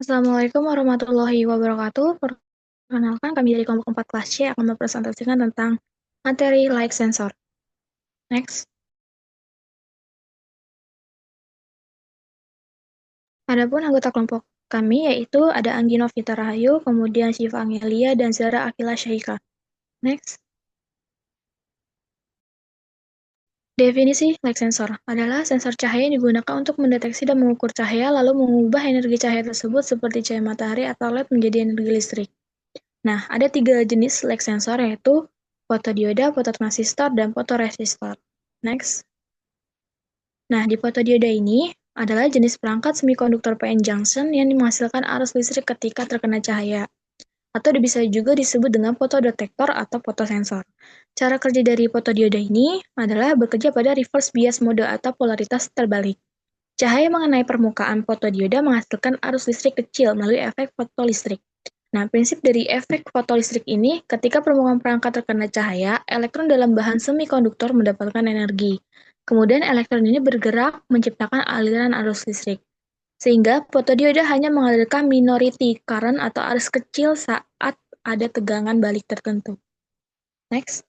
Assalamualaikum warahmatullahi wabarakatuh. Perkenalkan, kami dari kelompok 4 kelas C akan mempresentasikan tentang materi light sensor. Next. Adapun anggota kelompok kami yaitu ada Anggi Novita Rahayu, kemudian Syifa Angelia, dan Zara Akila Syahika. Next. Definisi light sensor adalah sensor cahaya yang digunakan untuk mendeteksi dan mengukur cahaya, lalu mengubah energi cahaya tersebut seperti cahaya matahari atau LED menjadi energi listrik. Nah, ada 3 jenis light sensor yaitu fotodioda, fototransistor, dan fotoresistor. Next. Nah, di fotodioda ini adalah jenis perangkat semikonduktor PN junction yang menghasilkan arus listrik ketika terkena cahaya, atau bisa juga disebut dengan fotodetektor atau fotosensor. Cara kerja dari fotodioda ini adalah bekerja pada reverse bias mode atau polaritas terbalik. Cahaya mengenai permukaan fotodioda menghasilkan arus listrik kecil melalui efek fotolistrik. Nah, prinsip dari efek fotolistrik ini, ketika permukaan perangkat terkena cahaya, elektron dalam bahan semikonduktor mendapatkan energi. Kemudian elektron ini bergerak menciptakan aliran arus listrik. Sehingga fotodioda hanya mengalirkan minority current atau arus kecil saat ada tegangan balik tertentu. Next.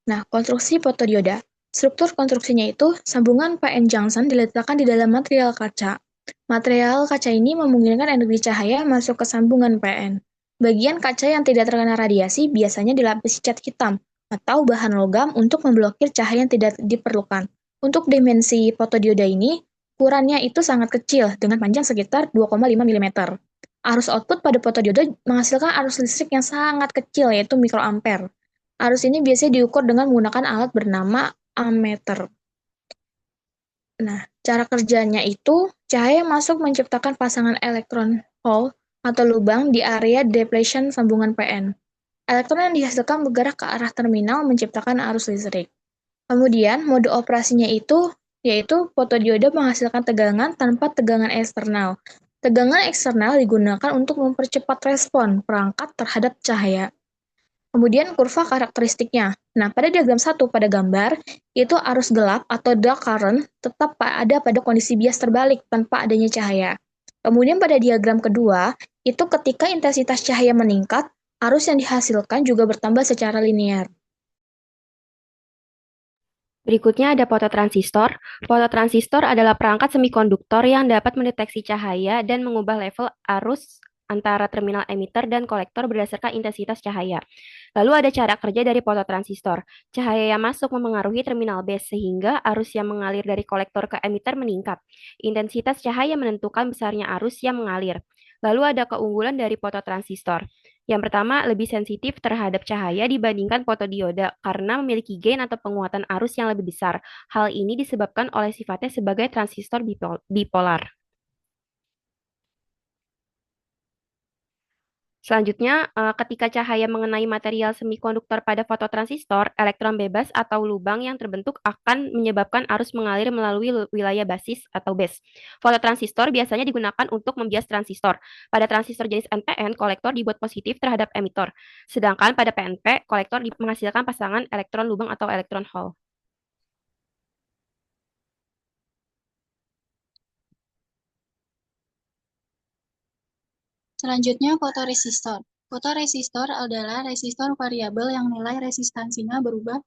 Nah, konstruksi fotodioda. Struktur konstruksinya itu, sambungan PN junction diletakkan di dalam material kaca. Material kaca ini memungkinkan energi cahaya masuk ke sambungan PN. Bagian kaca yang tidak terkena radiasi biasanya dilapisi cat hitam atau bahan logam untuk memblokir cahaya yang tidak diperlukan. Untuk dimensi fotodioda ini, ukurannya itu sangat kecil dengan panjang sekitar 2,5 mm. Arus output pada fotodioda menghasilkan arus listrik yang sangat kecil yaitu mikroampere. Arus ini biasanya diukur dengan menggunakan alat bernama ammeter. Nah, cara kerjanya itu, cahaya masuk menciptakan pasangan elektron hole atau lubang di area depletion sambungan PN. Elektron yang dihasilkan bergerak ke arah terminal menciptakan arus listrik. Kemudian, mode operasinya itu yaitu fotodioda menghasilkan tegangan tanpa tegangan eksternal. Tegangan eksternal digunakan untuk mempercepat respon perangkat terhadap cahaya. Kemudian kurva karakteristiknya. Nah, pada diagram 1 pada gambar, itu arus gelap atau dark current tetap ada pada kondisi bias terbalik tanpa adanya cahaya. Kemudian pada diagram kedua, itu ketika intensitas cahaya meningkat, arus yang dihasilkan juga bertambah secara linear. Berikutnya ada fototransistor. Fototransistor adalah perangkat semikonduktor yang dapat mendeteksi cahaya dan mengubah level arus antara terminal emitter dan kolektor berdasarkan intensitas cahaya. Lalu ada cara kerja dari fototransistor. Cahaya yang masuk memengaruhi terminal base sehingga arus yang mengalir dari kolektor ke emitter meningkat. Intensitas cahaya menentukan besarnya arus yang mengalir. Lalu ada keunggulan dari fototransistor. Yang pertama, lebih sensitif terhadap cahaya dibandingkan fotodioda karena memiliki gain atau penguatan arus yang lebih besar. Hal ini disebabkan oleh sifatnya sebagai transistor bipolar. Selanjutnya, ketika cahaya mengenai material semikonduktor pada fototransistor, elektron bebas atau lubang yang terbentuk akan menyebabkan arus mengalir melalui wilayah basis atau base. Fototransistor biasanya digunakan untuk membias transistor. Pada transistor jenis NPN, kolektor dibuat positif terhadap emitor. Sedangkan pada PNP, kolektor menghasilkan pasangan elektron lubang atau elektron hole. Selanjutnya, fotoresistor. Fotoresistor adalah resistor variabel yang nilai resistansinya berubah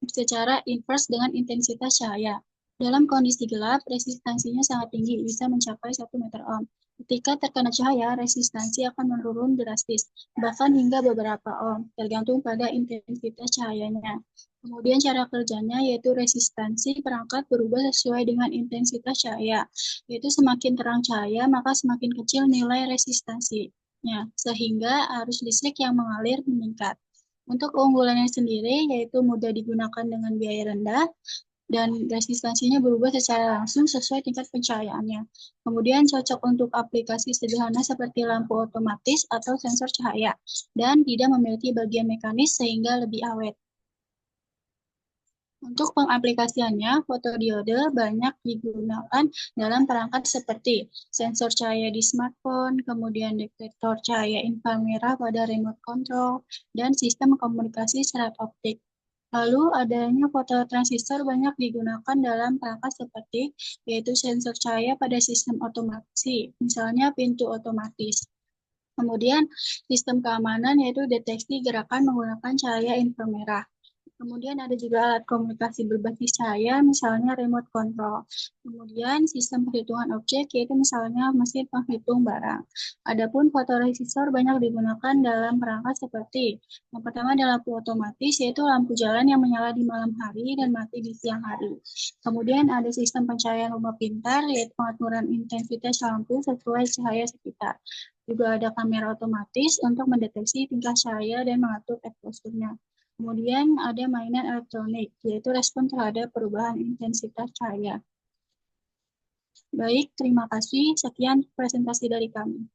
secara inverse dengan intensitas cahaya. Dalam kondisi gelap, resistansinya sangat tinggi, bisa mencapai 1 meter ohm. Ketika terkena cahaya, resistansi akan menurun drastis, bahkan hingga beberapa ohm, tergantung pada intensitas cahayanya. Kemudian cara kerjanya yaitu resistansi perangkat berubah sesuai dengan intensitas cahaya, yaitu semakin terang cahaya, maka semakin kecil nilai resistansinya, sehingga arus listrik yang mengalir meningkat. Untuk keunggulannya sendiri, yaitu mudah digunakan dengan biaya rendah, dan resistansinya berubah secara langsung sesuai tingkat pencahayaannya. Kemudian cocok untuk aplikasi sederhana seperti lampu otomatis atau sensor cahaya, dan tidak memiliki bagian mekanis sehingga lebih awet. Untuk pengaplikasiannya, fotodiode banyak digunakan dalam perangkat seperti sensor cahaya di smartphone, kemudian detektor cahaya inframerah pada remote control, dan sistem komunikasi serat optik. Lalu adanya fototransistor banyak digunakan dalam perangkat seperti yaitu sensor cahaya pada sistem otomasi, misalnya pintu otomatis. Kemudian sistem keamanan yaitu deteksi gerakan menggunakan cahaya inframerah. Kemudian ada juga alat komunikasi berbasis cahaya, misalnya remote control. Kemudian sistem perhitungan objek, yaitu misalnya mesin penghitung barang. Adapun fotoresistor banyak digunakan dalam perangkat seperti yang pertama adalah lampu otomatis, yaitu lampu jalan yang menyala di malam hari dan mati di siang hari. Kemudian ada sistem pencahayaan rumah pintar, yaitu pengaturan intensitas lampu sesuai cahaya sekitar. Juga ada kamera otomatis untuk mendeteksi tingkah cahaya dan mengatur eksposurnya. Kemudian ada mainan elektronik, yaitu respon terhadap perubahan intensitas cahaya. Baik, terima kasih. Sekian presentasi dari kami.